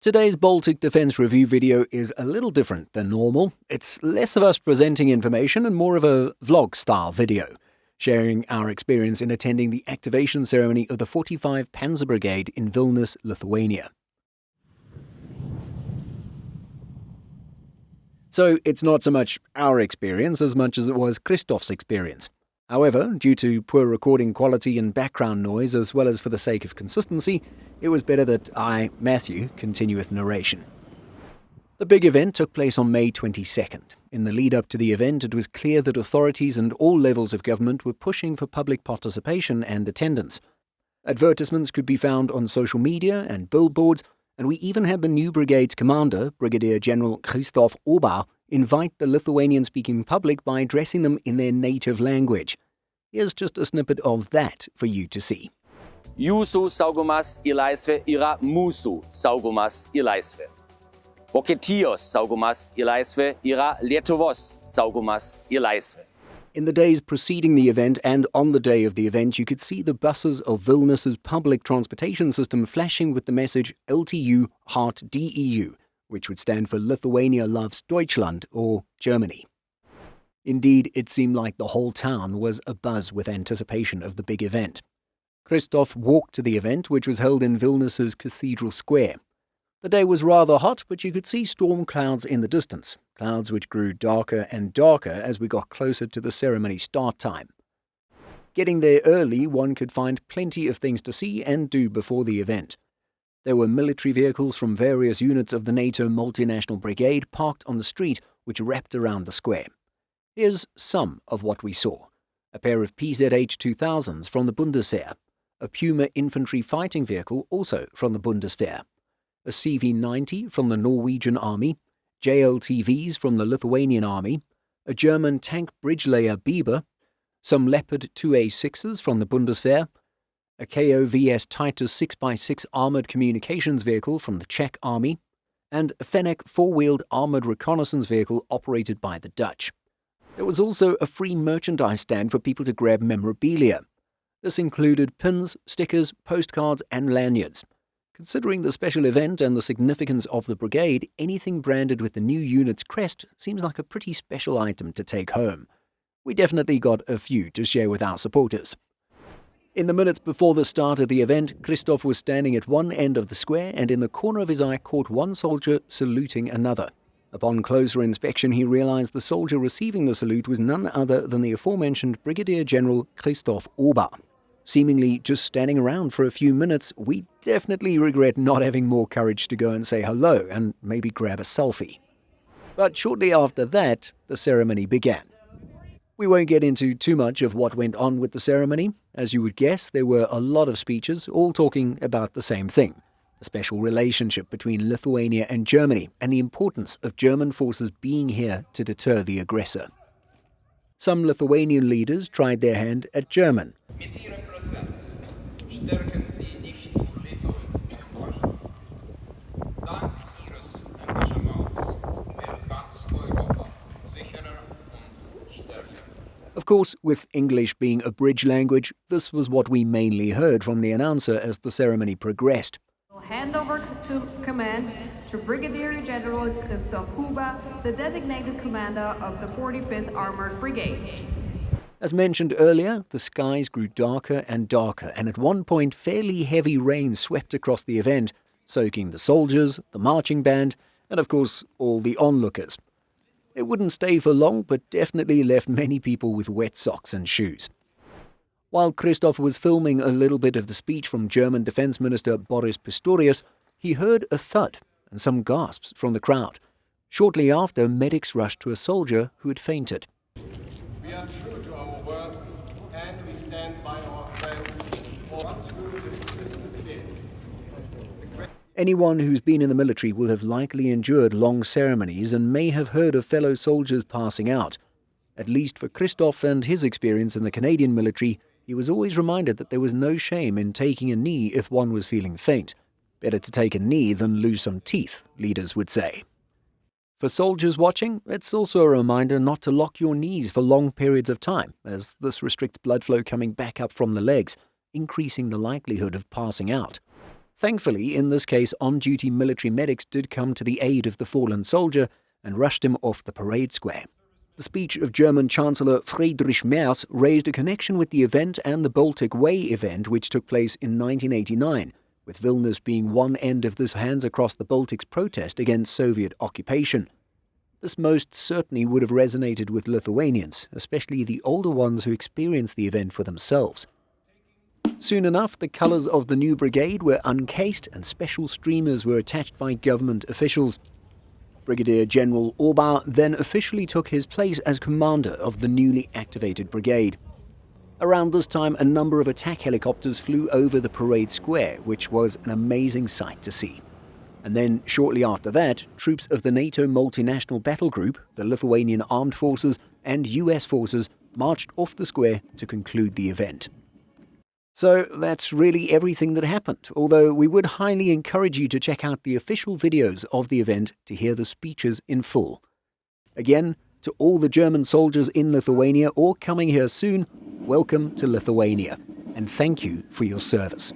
Today's Baltic Defence review video is a little different than normal. It's less of us presenting information and more of a vlog-style video, sharing our experience in attending the activation ceremony of the 45 Panzerbrigade in Vilnius, Lithuania. So it's not so much our experience as much as it was Christoph's experience. However, due to poor recording quality and background noise, as well as for the sake of consistency, it was better that I, Matthew, continue with narration. The big event took place on May 22nd. In the lead-up to the event, it was clear that authorities and all levels of government were pushing for public participation and attendance. Advertisements could be found on social media and billboards, and we even had the new brigade's commander, Brigadier General Krzysztof Oba, invite the Lithuanian-speaking public by addressing them in their native language. Here's just a snippet of that for you to see. Jūsų saugumas į laisvę yra mūsų saugumas į laisvę. Vokietijos saugumas į laisvę yra Lietuvos saugumas į laisvę. In the days preceding the event and on the day of the event, you could see the buses of Vilnius's public transportation system flashing with the message LTU Heart DEU, which would stand for Lithuania Loves Deutschland, or Germany. Indeed, it seemed like the whole town was abuzz with anticipation of the big event. Christoph walked to the event, which was held in Vilnius's Cathedral Square. The day was rather hot, but you could see storm clouds in the distance, clouds which grew darker and darker as we got closer to the ceremony start time. Getting there early, one could find plenty of things to see and do before the event. There were military vehicles from various units of the NATO multinational brigade parked on the street which wrapped around the square. Here's some of what we saw. A pair of PZH-2000s from the Bundeswehr, a Puma infantry fighting vehicle also from the Bundeswehr, a CV-90 from the Norwegian Army, JLTVs from the Lithuanian Army, a German tank bridge layer Biber, some Leopard 2A6s from the Bundeswehr, a KOVS Titus 6x6 armoured communications vehicle from the Czech Army, and a Fennec four-wheeled armoured reconnaissance vehicle operated by the Dutch. There was also a free merchandise stand for people to grab memorabilia. This included pins, stickers, postcards and lanyards. Considering the special event and the significance of the brigade, anything branded with the new unit's crest seems like a pretty special item to take home. We definitely got a few to share with our supporters. In the minutes before the start of the event, Christoph was standing at one end of the square and in the corner of his eye caught one soldier saluting another. Upon closer inspection, he realized the soldier receiving the salute was none other than the aforementioned Brigadier General Krzysztof Oba. Seemingly just standing around for a few minutes, we definitely regret not having more courage to go and say hello and maybe grab a selfie. But shortly after that, the ceremony began. We won't get into too much of what went on with the ceremony. As you would guess, there were a lot of speeches, all talking about the same thing, the special relationship between Lithuania and Germany, and the importance of German forces being here to deter the aggressor. Some Lithuanian leaders tried their hand at German. Of course, with English being a bridge language, this was what we mainly heard from the announcer as the ceremony progressed. We'll hand over to command to Brigadier General Krzysztof Oba, the designated commander of the 45th Armored Brigade. As mentioned earlier, the skies grew darker and darker, and at one point fairly heavy rain swept across the event, soaking the soldiers, the marching band, and of course all the onlookers. It wouldn't stay for long, but definitely left many people with wet socks and shoes. While Christoph was filming a little bit of the speech from German Defense Minister Boris Pistorius, he heard a thud and some gasps from the crowd. Shortly after, medics rushed to a soldier who had fainted. We are true to our word and we stand by our friends. One truth is crystal clear. Anyone who's been in the military will have likely endured long ceremonies and may have heard of fellow soldiers passing out. At least for Christoph and his experience in the Canadian military, he was always reminded that there was no shame in taking a knee if one was feeling faint. Better to take a knee than lose some teeth, leaders would say. For soldiers watching, it's also a reminder not to lock your knees for long periods of time, as this restricts blood flow coming back up from the legs, increasing the likelihood of passing out. Thankfully, in this case, on-duty military medics did come to the aid of the fallen soldier and rushed him off the parade square. The speech of German Chancellor Friedrich Merz raised a connection with the event and the Baltic Way event, which took place in 1989, with Vilnius being one end of this Hands Across the Baltics protest against Soviet occupation. This most certainly would have resonated with Lithuanians, especially the older ones who experienced the event for themselves. Soon enough, the colours of the new brigade were uncased and special streamers were attached by government officials. Brigadier General Orba then officially took his place as commander of the newly activated brigade. Around this time, a number of attack helicopters flew over the parade square, which was an amazing sight to see. And then, shortly after that, troops of the NATO Multinational Battle Group, the Lithuanian Armed Forces and US forces marched off the square to conclude the event. So that's really everything that happened, although we would highly encourage you to check out the official videos of the event to hear the speeches in full. Again, to all the German soldiers in Lithuania or coming here soon, welcome to Lithuania, and thank you for your service.